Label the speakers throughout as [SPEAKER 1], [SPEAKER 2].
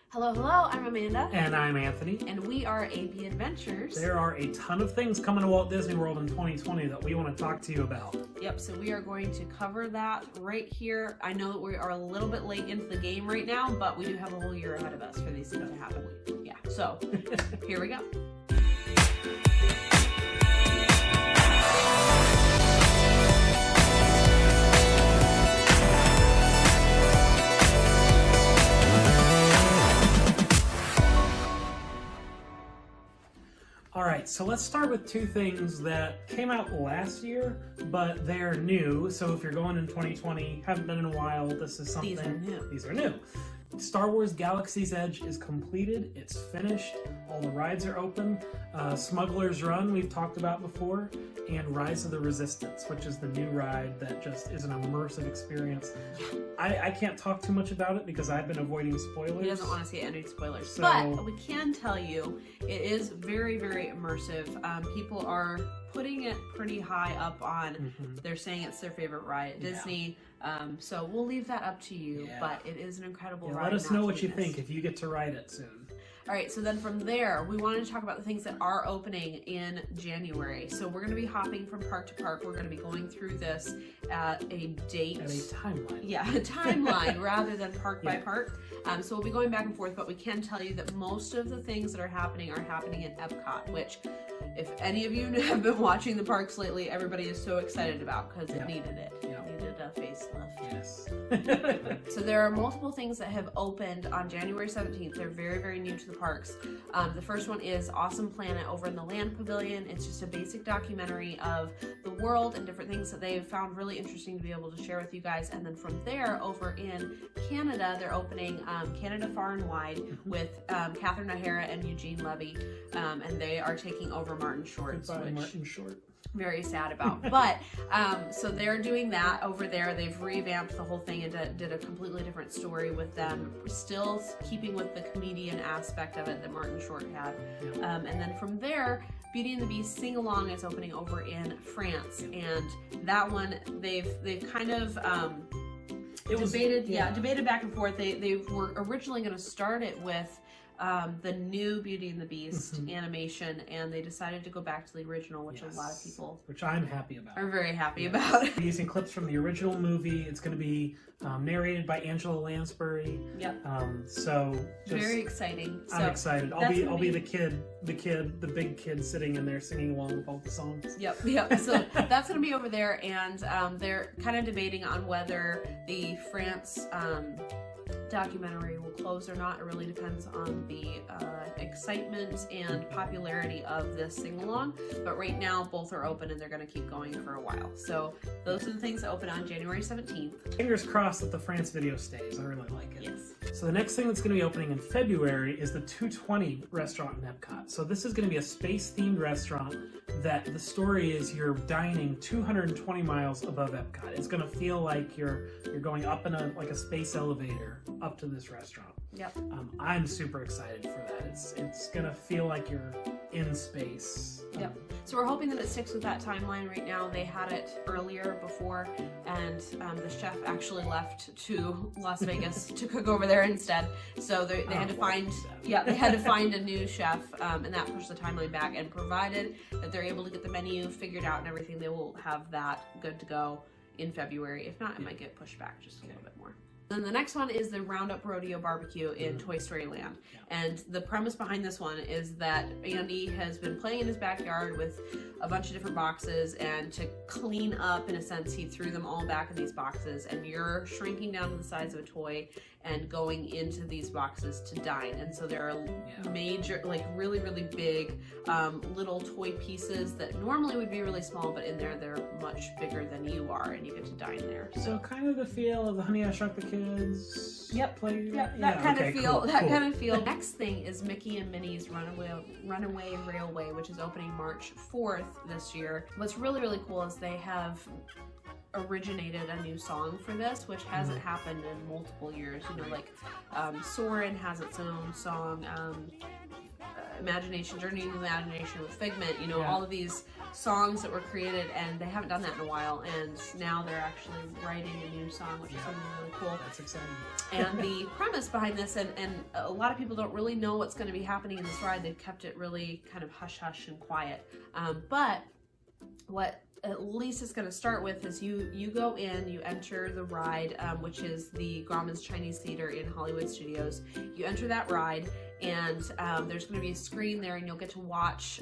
[SPEAKER 1] Hello, hello, I'm Amanda.
[SPEAKER 2] And I'm Anthony.
[SPEAKER 1] And we are AB Adventures.
[SPEAKER 2] There are a ton of things coming to Walt Disney World in 2020 that we want to talk to you about.
[SPEAKER 1] Yep, so we are going to cover that right here. I know that we are a little bit late into the game right now, but we do have a whole year ahead of us for these things to happen. Yeah, so here we go.
[SPEAKER 2] All right, so let's start with two things that came out last year, but they're new. So if you're going in 2020, haven't been in a while, this is something. These are new. Star Wars Galaxy's Edge is completed. It's finished. All the rides are open. Smuggler's Run, we've talked about before, and Rise of the Resistance, which is the new ride that just is an immersive experience. I can't talk too much about it because I've been avoiding spoilers.
[SPEAKER 1] He doesn't want to see any spoilers.
[SPEAKER 2] So,
[SPEAKER 1] but we can tell you it is very, very immersive. People are putting it pretty high up on, they're saying it's their favorite ride at Disney. So we'll leave that up to you, but it is an incredible ride.
[SPEAKER 2] Let us know what you think if you get to ride it soon.
[SPEAKER 1] All right, so then from there, we wanted to talk about the things that are opening in January. So we're going to be hopping from park to park. We're going to be going through this at a date.
[SPEAKER 2] At a timeline.
[SPEAKER 1] Yeah, a timeline rather than park by park. So we'll be going back and forth, but we can tell you that most of the things that are happening in Epcot, which if any of you have been watching the parks lately, everybody is so excited about because it needed it. It needed a facelift.
[SPEAKER 2] Yes.
[SPEAKER 1] So there are multiple things that have opened on January 17th. They're very, very new to the parks. The first one is Awesome Planet over in the Land Pavilion. It's just a basic documentary of the world and different things that they've found really interesting to be able to share with you guys. And then from there, over in Canada, they're opening Canada Far and Wide with Catherine O'Hara and Eugene Levy, and they are taking over Martin Short's.
[SPEAKER 2] Goodbye, Martin Short.
[SPEAKER 1] Very sad about, but so they're doing that over there. They've revamped the whole thing and did a completely different story with them, still keeping with the comedian aspect of it that Martin Short had. And then from there, Beauty and the Beast Sing Along is opening over in France, and that one they've kind of debated back and forth. They were originally going to start it with the new Beauty and the Beast animation, and they decided to go back to the original, which a lot of people,
[SPEAKER 2] which I'm happy about,
[SPEAKER 1] are very happy about.
[SPEAKER 2] Using clips from the original movie. It's going to be narrated by Angela Lansbury. So
[SPEAKER 1] very exciting.
[SPEAKER 2] I'm excited. I'll be the big kid sitting in there singing along with all the songs.
[SPEAKER 1] Yep. So that's going to be over there, and they're kind of debating on whether the France documentary will close or not. It really depends on the excitement and popularity of this sing-along, but right now both are open and they're going to keep going for a while. So those are the things that open on January 17th.
[SPEAKER 2] Fingers crossed that the France video stays. I really like it.
[SPEAKER 1] Yes.
[SPEAKER 2] So the next thing that's going to be opening in February is the 220 restaurant in Epcot. So this is going to be a space-themed restaurant that the story is you're dining 220 miles above Epcot. It's going to feel like you're going up in a space elevator up to this restaurant. I'm super excited for that. It's gonna feel like you're in space.
[SPEAKER 1] So we're hoping that it sticks with that timeline. Right now they had it earlier before, and the chef actually left to Las Vegas to cook over there instead. So they had to find a new chef, and that pushed the timeline back. And provided that they're able to get the menu figured out and everything, they will have that good to go in February. If not, it might get pushed back just a little bit more. Then the next one is the Roundup Rodeo BBQ in Toy Story Land. And the premise behind this one is that Andy has been playing in his backyard with a bunch of different boxes, and to clean up, in a sense, he threw them all back in these boxes, and you're shrinking down to the size of a toy and going into these boxes to dine. And so there are major, really, really big little toy pieces that normally would be really small, but in there they're much bigger than you are, and you get to dine there.
[SPEAKER 2] So kind of the feel of the Honey, I Shrunk the Kids.
[SPEAKER 1] That kind of feel. Kind of feel. Next thing is Mickey and Minnie's Runaway Railway, which is opening March 4th this year. What's really, really cool is they have originated a new song for this, which hasn't happened in multiple years. Soarin' has its own song. Imagination, Journey into Imagination with Figment, you know,
[SPEAKER 2] Yeah.
[SPEAKER 1] all of these songs that were created, and they haven't done that in a while, and now they're actually writing a new song, which is something really cool.
[SPEAKER 2] That's exciting.
[SPEAKER 1] And the premise behind this, and a lot of people don't really know what's going to be happening in this ride. They've kept it really kind of hush-hush and quiet. But what at least it's going to start with is you go in, you enter the ride, which is the Grauman's Chinese Theater in Hollywood Studios. You enter that ride, and there's going to be a screen there, and you'll get to watch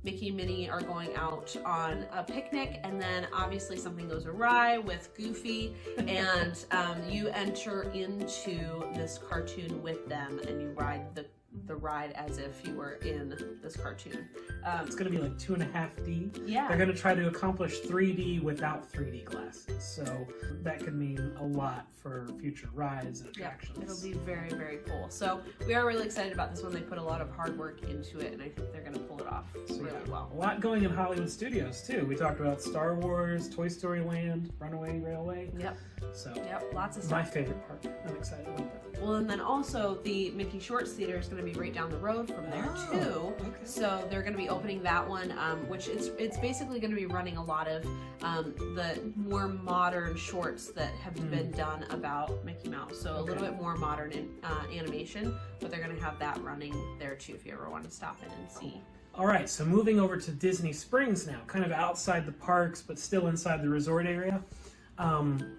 [SPEAKER 1] Mickey and Minnie are going out on a picnic, and then obviously something goes awry with Goofy, and you enter into this cartoon with them, and you ride the ride as if you were in this cartoon.
[SPEAKER 2] It's going to be like 2.5D.
[SPEAKER 1] Yeah.
[SPEAKER 2] They're going to try to accomplish 3D without 3D glasses. So that could mean a lot for future rides and attractions.
[SPEAKER 1] Yeah, it'll be very, very cool. So we are really excited about this one. They put a lot of hard work into it, and I think they're going to pull it off really well.
[SPEAKER 2] A lot going in Hollywood Studios too. We talked about Star Wars, Toy Story Land, Runaway Railway.
[SPEAKER 1] Yep.
[SPEAKER 2] So
[SPEAKER 1] Lots of stuff.
[SPEAKER 2] My favorite part. I'm excited about that.
[SPEAKER 1] Well, and then also the Mickey Shorts Theater is going to be right down the road from there too.
[SPEAKER 2] Okay.
[SPEAKER 1] So they're going to be opening that one, which it's basically going to be running a lot of the more modern shorts that have been done about Mickey Mouse. So a little bit more modern in, animation, but they're going to have that running there too if you ever want to stop in and see.
[SPEAKER 2] All right, so moving over to Disney Springs now, kind of outside the parks, but still inside the resort area.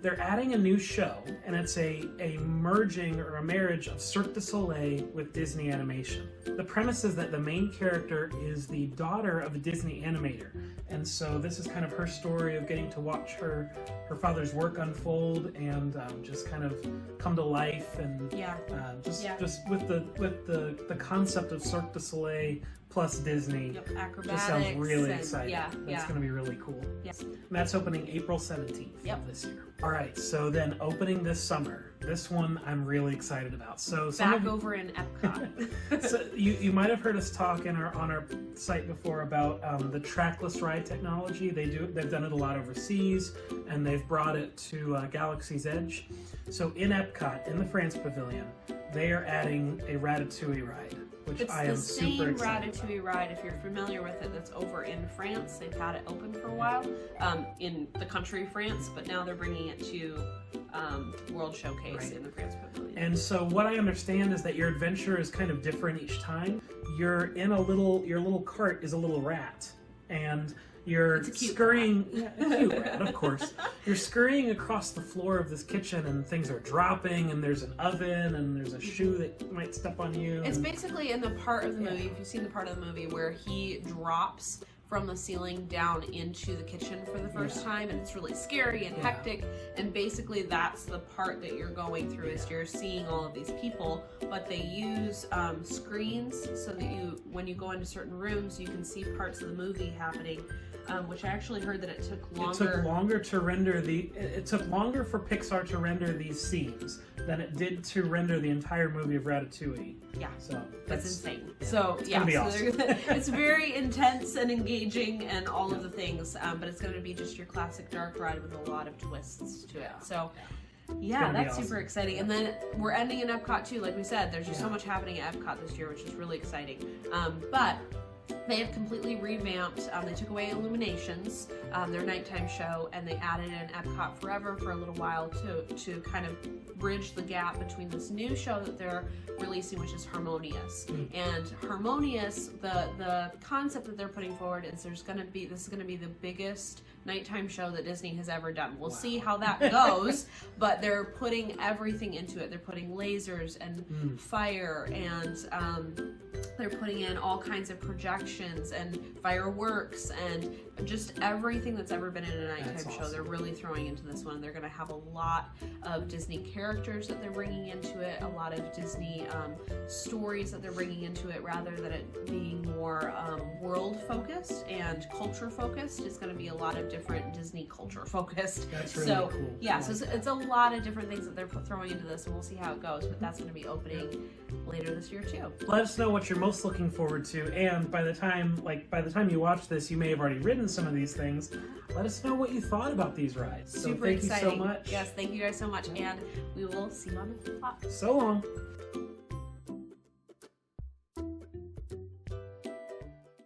[SPEAKER 2] They're adding a new show, and it's a merging or a marriage of Cirque du Soleil with Disney animation. The premise is that the main character is the daughter of a Disney animator, and so this is kind of her story of getting to watch her father's work unfold and just kind of come to life, and just with the concept of Cirque du Soleil plus Disney.
[SPEAKER 1] Yep, acrobatics.
[SPEAKER 2] Just sounds really exciting.
[SPEAKER 1] Yeah,
[SPEAKER 2] That's going to be really cool.
[SPEAKER 1] Yes.
[SPEAKER 2] And that's opening April 17th of this year. All right, so then opening this summer. This one I'm really excited about. So
[SPEAKER 1] back over in Epcot.
[SPEAKER 2] So you might have heard us talk on our site before about the trackless ride technology. They've done it a lot overseas, and they've brought it to Galaxy's Edge. So in Epcot, in the France Pavilion, they are adding a Ratatouille ride, which I am super excited about.
[SPEAKER 1] It's the same Ratatouille ride, if you're familiar with it, that's over in France. They've had it open for a while in the country France, but now they're bringing it to World Showcase in the France Pavilion.
[SPEAKER 2] And so what I understand is that your adventure is kind of different each time. Your little cart is a little rat, and you're scurrying, a cute rat, of course. You're scurrying across the floor of this kitchen, and things are dropping, and there's an oven, and there's a shoe that might step on you.
[SPEAKER 1] It's basically in the part of the movie, if you've seen the part of the movie where he drops from the ceiling down into the kitchen for the first time, and it's really scary and hectic, and basically that's the part that you're going through is you're seeing all of these people, but they use screens so that when you go into certain rooms, you can see parts of the movie happening. Which I actually heard that it took longer.
[SPEAKER 2] It took longer to render it took longer for Pixar to render these scenes than it did to render the entire movie of Ratatouille.
[SPEAKER 1] Yeah,
[SPEAKER 2] so
[SPEAKER 1] that's insane. So
[SPEAKER 2] it's gonna be awesome.
[SPEAKER 1] It's very intense and engaging and all of the things, but it's going to be just your classic dark ride with a lot of twists to it. So. Yeah, that's awesome. Super exciting. And then we're ending in Epcot too. Like we said, there's just so much happening at Epcot this year, which is really exciting. But they have completely revamped. They took away Illuminations, their nighttime show, and they added in Epcot Forever for a little while to kind of bridge the gap between this new show that they're releasing, which is Harmonious. And Harmonious, the concept that they're putting forward is this is going to be the biggest nighttime show that Disney has ever done. We'll see how that goes, but they're putting everything into it. They're putting lasers and fire, and they're putting in all kinds of projections and fireworks and just everything that's ever been in a nighttime show. They're really throwing into this one. They're going to have a lot of Disney characters that they're bringing into it, a lot of Disney stories that they're bringing into it, rather than it being more world focused and culture focused. It's going to be a lot of different Disney culture focused.
[SPEAKER 2] That's really cool.
[SPEAKER 1] Yeah, so it's a lot of different things that they're throwing into this, and we'll see how it goes. But that's going to be opening later this year too.
[SPEAKER 2] Let us know what you're most looking forward to, and by the time you watch this, you may have already ridden some of these things. Let us know what you thought about these rides.
[SPEAKER 1] Super exciting. Thank you so much. Yes, thank you guys so much, and we will see you on the flip flop.
[SPEAKER 2] So long.